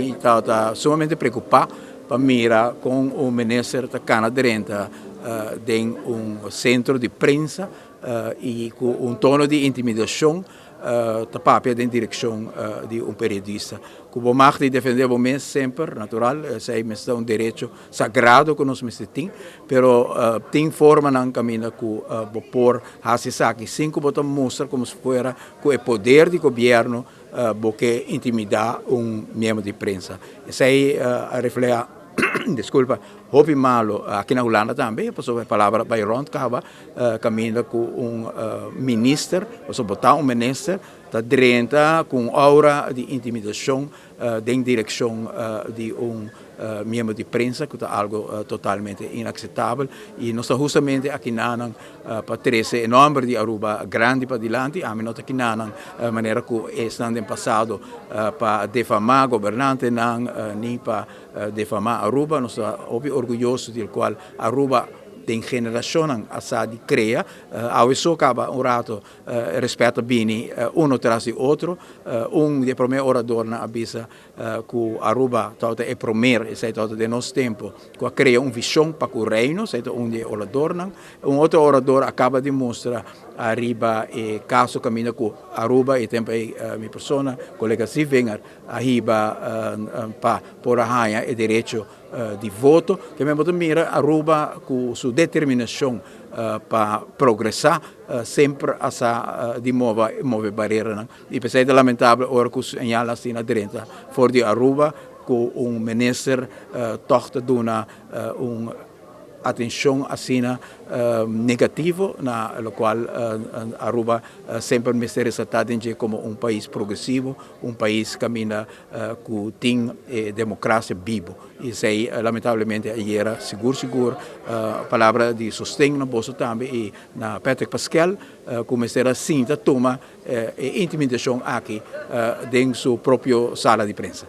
Estava sumamente preocupado para mirar com o ministro da Canadarenta em centro de prensa e com tono de intimidação tapapia em direção de periodista. Como Marti defendeu sempre, natural, sei é um direito sagrado que nós temos, mas tem forma não caminha com por Hasisaki, cinco botam mostra como se fosse com o poder do governo porque intimidar membro de prensa. Sei reflete desculpa, houve malo aqui na Holanda também, a palavra Byron acaba caminhando com ministro, ou botar ministro, da direita com aura de intimidação em direção de membro de prensa, que é algo totalmente inaceitável. E nós justamente aqui na Patrícia, em nome de Aruba, grande para diante, a menos aqui na maneira que estão no passado para defamar governante, nem para defamar Aruba. Nós somos orgulhosos do qual Aruba tem geração a de cria, ao isso acaba rato respeito bem atrás do outro, de primeiro orador na avisa que Aruba toda é primeiro, sei todo de nosso tempo, que cria visão para o reino, sei de orador, outro orador acaba de mostrar arriba e caso caminha com Aruba e tempo minha pessoa, colega Sivenger, arriba para por a raia e direito de voto, que mesmo mira Aruba com sua determinação para progressar, sempre de mover barreira. E pensei de lamentável, ora que em ela assim na direita, fora de Aruba, com ministro toca de atenção assim negativo, na qual Aruba sempre me ser ressaltado como país progressivo, país que caminha que tem democracia vivo. E sei, lamentavelmente, era seguro, palavra de sustento na bolsa também, e na Patrick Pascal, como será assim, toma intimidação aqui, dentro da sua própria sala de prensa.